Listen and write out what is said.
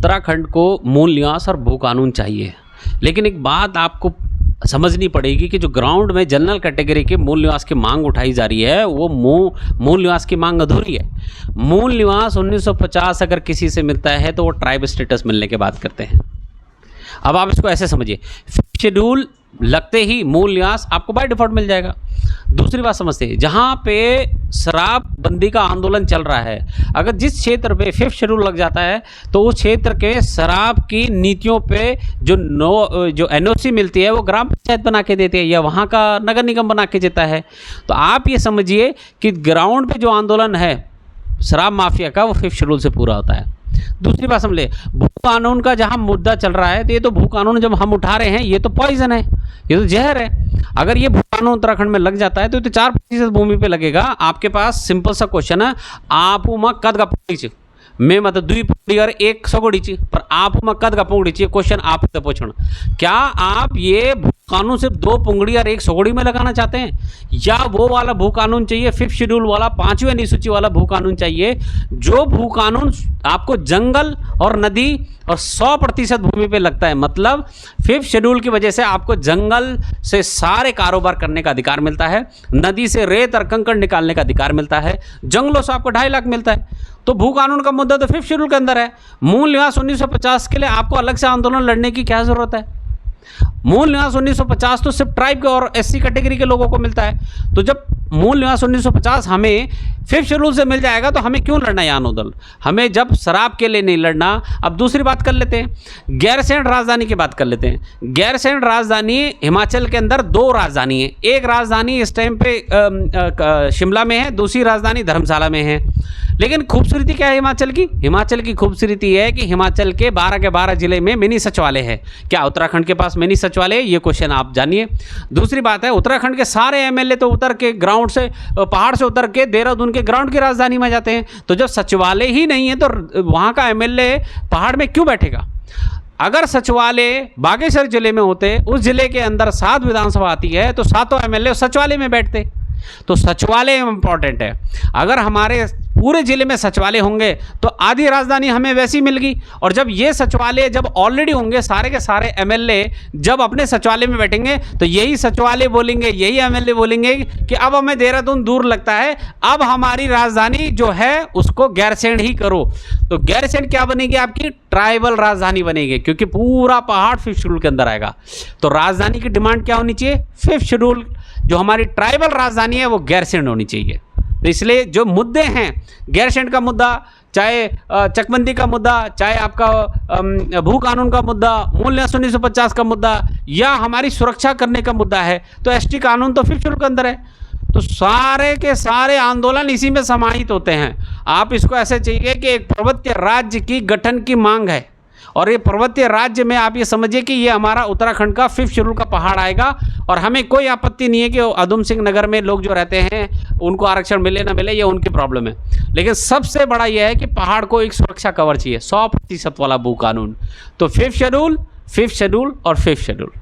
उत्तराखंड को मूल निवास और भू कानून चाहिए, लेकिन एक बात आपको समझनी पड़ेगी कि जो ग्राउंड में जनरल कैटेगरी के मूल निवास की मांग उठाई जा रही है वो मूल निवास की मांग अधूरी है। मूल निवास 1950 अगर किसी से मिलता है तो वो ट्राइब स्टेटस मिलने के बाद करते हैं। अब आप इसको ऐसे समझिए, शेड्यूल लगते ही मूल निवास आपको बाय डिफॉल्ट मिल जाएगा। दूसरी बात समझते हैं, जहाँ पे शराबबंदी का आंदोलन चल रहा है, अगर जिस क्षेत्र पे 5th शेड्यूल लग जाता है तो उस क्षेत्र के शराब की नीतियों पे जो एनओसी मिलती है वो ग्राम पंचायत बना के देती है या वहाँ का नगर निगम बना के देता है। तो आप ये समझिए कि ग्राउंड पे जो आंदोलन है शराब माफिया का वो 5th शेड्यूल से पूरा होता है। दूसरी बात समझ ले, भू कानून का जहाँ मुद्दा चल रहा है तो ये तो भू कानून जब हम उठा रहे हैं ये तो पॉइजन है, ये तो जहर है। अगर ये भू कानून उत्तराखंड में लग जाता है तो 4% भूमि पे लगेगा। आपके पास सिंपल सा क्वेश्चन है, आप कद का पोंगड़ी मैं मतलब 2 पोंगड़ी और 1 सगोड़ी पर आप कद का पोंगड़ी क्वेश्चन आप पूछना, क्या आप ये भू कानून सिर्फ 2 पुंगड़ी और 1 सगोड़ी में लगाना चाहते हैं, या वो वाला भू कानून चाहिए 5th शेड्यूल वाला 5वीं अनुसूची वाला भू कानून चाहिए, जो भू कानून आपको जंगल और नदी और 100% भूमि पे लगता है। मतलब 5th शेड्यूल की वजह से आपको जंगल से सारे कारोबार करने का अधिकार मिलता है, नदी से रेत और कंकड़ निकालने का अधिकार मिलता है, जंगलों से आपको 2.5 लाख मिलता है। तो भू कानून का मुद्दा तो 5th शेड्यूल के अंदर है। मूल निवास 1950 के लिए आपको अलग से आंदोलन लड़ने की क्या जरूरत है? मूल निवास 1950 तो सिर्फ ट्राइब के और SC कैटेगरी के लोगों को मिलता है। तो जब मूल निवास 1950 हमें 5th शेड्यूल से मिल जाएगा तो हमें क्यों लड़ना है आंदोलन? हमें जब शराब के लिए नहीं लड़ना। अब दूसरी बात कर लेते हैं, गैरसैंण राजधानी की बात कर लेते हैं। गैरसैंण राजधानी हिमाचल के अंदर 2 राजधानी है। एक राजधानी इस टाइम पे शिमला में है, दूसरी राजधानी धर्मशाला में है। लेकिन खूबसूरती क्या है हिमाचल की? हिमाचल की खूबसूरती है कि हिमाचल के 12 के 12 जिले में मिनी सचिवालय है। क्या उत्तराखंड के पास मिनी सचिवालय है? ये क्वेश्चन आप जानिए। दूसरी बात है, उत्तराखंड के सारे MLA तो उतर के ग्राउंड से, पहाड़ से उतर के देहरादून के ग्राउंड की राजधानी में जाते हैं। तो जब सचिवालय ही नहीं है तो वहाँ का MLA पहाड़ में क्यों बैठेगा? अगर सचिवालय बागेश्वर जिले में होते, उस जिले के अंदर 7 विधानसभा आती है तो 7 MLA सचिवालय में बैठते। तो सचिवालय इंपॉर्टेंट है। अगर हमारे पूरे जिले में सचिवालय होंगे तो आधी राजधानी हमें वैसी मिल गई। और जब ये सचिवालय जब ऑलरेडी होंगे, सारे के सारे MLA जब अपने सचिवालय में बैठेंगे तो यही सचिवालय बोलेंगे, यही MLA बोलेंगे कि अब हमें देहरादून दूर लगता है, अब हमारी राजधानी जो है उसको गैरसैंण ही करो। तो गैरसैंण क्या बनेगी? आपकी ट्राइबल राजधानी बनेगी, क्योंकि पूरा पहाड़ 5th शेड्यूल के अंदर आएगा। तो राजधानी की डिमांड क्या होनी चाहिए? 5th शेड्यूल जो हमारी ट्राइबल राजधानी है वो गैरसैंण होनी चाहिए। तो इसलिए जो मुद्दे हैं, गैरसैंण का मुद्दा, चाहे चकबंदी का मुद्दा, चाहे आपका भू कानून का मुद्दा, मूल निवास 1950 का मुद्दा, या हमारी सुरक्षा करने का मुद्दा है, तो ST कानून तो 5th शेड्यूल के अंदर है। तो सारे के सारे आंदोलन इसी में समाहित होते हैं। आप इसको ऐसे चाहिए कि एक पर्वतीय राज्य की गठन की मांग है, और ये पर्वतीय राज्य में आप ये समझिए कि ये हमारा उत्तराखंड का 5th शेड्यूल का पहाड़ आएगा। और हमें कोई आपत्ति नहीं है कि उधम सिंह नगर में लोग जो रहते हैं उनको आरक्षण मिले ना मिले, ये उनकी प्रॉब्लम है। लेकिन सबसे बड़ा ये है कि पहाड़ को एक सुरक्षा कवर चाहिए, 100% वाला भू कानून। तो 5th शेड्यूल, 5th शेड्यूल और 5th शेड्यूल।